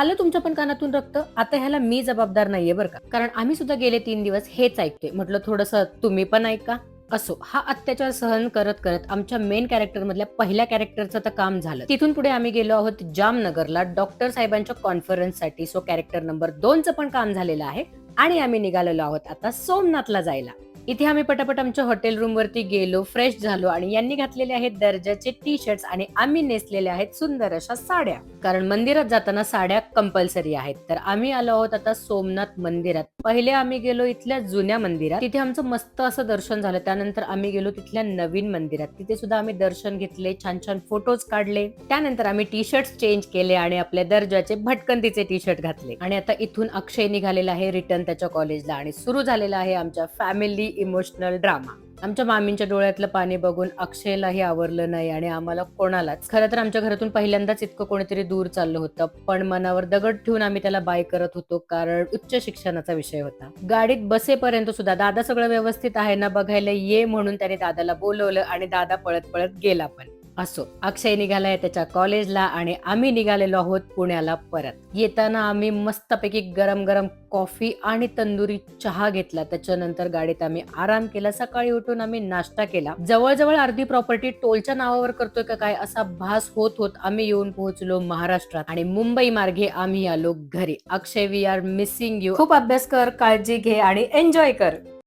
आलं तुमच्या पण कानातून रक्त. आता ह्याला मी जबाबदार नाहीये बरं का, कारण आम्ही सुद्धा गेले 3 दिवस हेच ऐकतोय. म्हटलं थोडंसं तुम्ही पण ऐका. असो, हा अत्याचार सहन करत करत आमच्या मेन कॅरेक्टर मधल्या पहिल्या कॅरेक्टरचं तर काम झालं. तिथून पुढे आम्ही गेलो आहोत जामनगरला डॉक्टर साहेबांच्या कॉन्फरन्ससाठी. सो कॅरेक्टर नंबर 2चं पण काम झालेलं आहे आणि आम्ही निघालेलो आहोत आता सोमनाथला जायला. इथे आम्ही पटापट आमच्या हॉटेल रूम वरती गेलो, फ्रेश झालो आणि यांनी घातलेले आहेत दर्जाचे टी शर्ट्स आणि आम्ही नेसलेल्या आहेत सुंदर अशा साड्या. कारण मंदिरात जाताना साड्या कंपल्सरी आहेत. तर आम्ही आलो आहोत आता सोमनाथ मंदिरात. पहिले आम्ही गेलो इथल्या जुन्या मंदिरात, तिथे आमचं मस्त असं दर्शन झालं. त्यानंतर आम्ही गेलो तिथल्या नवीन मंदिरात, तिथे सुद्धा आम्ही दर्शन घेतले, छान छान फोटोज काढले. त्यानंतर आम्ही टी शर्ट चेंज केले आणि आपल्या दर्जाचे भटकंतीचे टी शर्ट घातले. आणि आता इथून अक्षय निघालेला आहे रिटर्न त्याच्या कॉलेजला आणि सुरू झालेला आहे आमच्या फॅमिली इमोशनल ड्रामा. आमच्या मामींच्या डोळ्यातलं पाणी बघून अक्षयलाही आवरलं नाही आणि आम्हाला कोणालाच. खरं तर आमच्या घरातून पहिल्यांदाच इतकं कोणीतरी दूर चाललं होतं, पण मनावर दगड ठेवून आम्ही त्याला बाय करत होतो, कारण उच्च शिक्षणाचा विषय होता. गाडीत बसेपर्यंत सुद्धा दादा सगळं व्यवस्थित आहे ना बघायला ये म्हणून त्याने दादाला बोलवलं आणि दादा पळत पळत गेला पण. असो, अक्षय निघालाय त्याच्या कॉलेजला आणि आम्ही निघालेलो आहोत पुण्याला परत. येताना आम्ही मस्तपैकी गरम गरम कॉफी आणि तंदुरी चहा घेतला. त्याच्यानंतर गाडीत आम्ही आराम केला. सकाळी उठून आम्ही नाश्ता केला. जवळजवळ अर्धी प्रॉपर्टी टोलच्या नावावर करतोय का काय असा भास होत होत आम्ही येऊन पोहोचलो महाराष्ट्रात आणि मुंबई मार्गे आम्ही आलो घरी. अक्षय, वी आर मिसिंग यू. खूप अभ्यास कर, काळजी घे आणि एन्जॉय कर.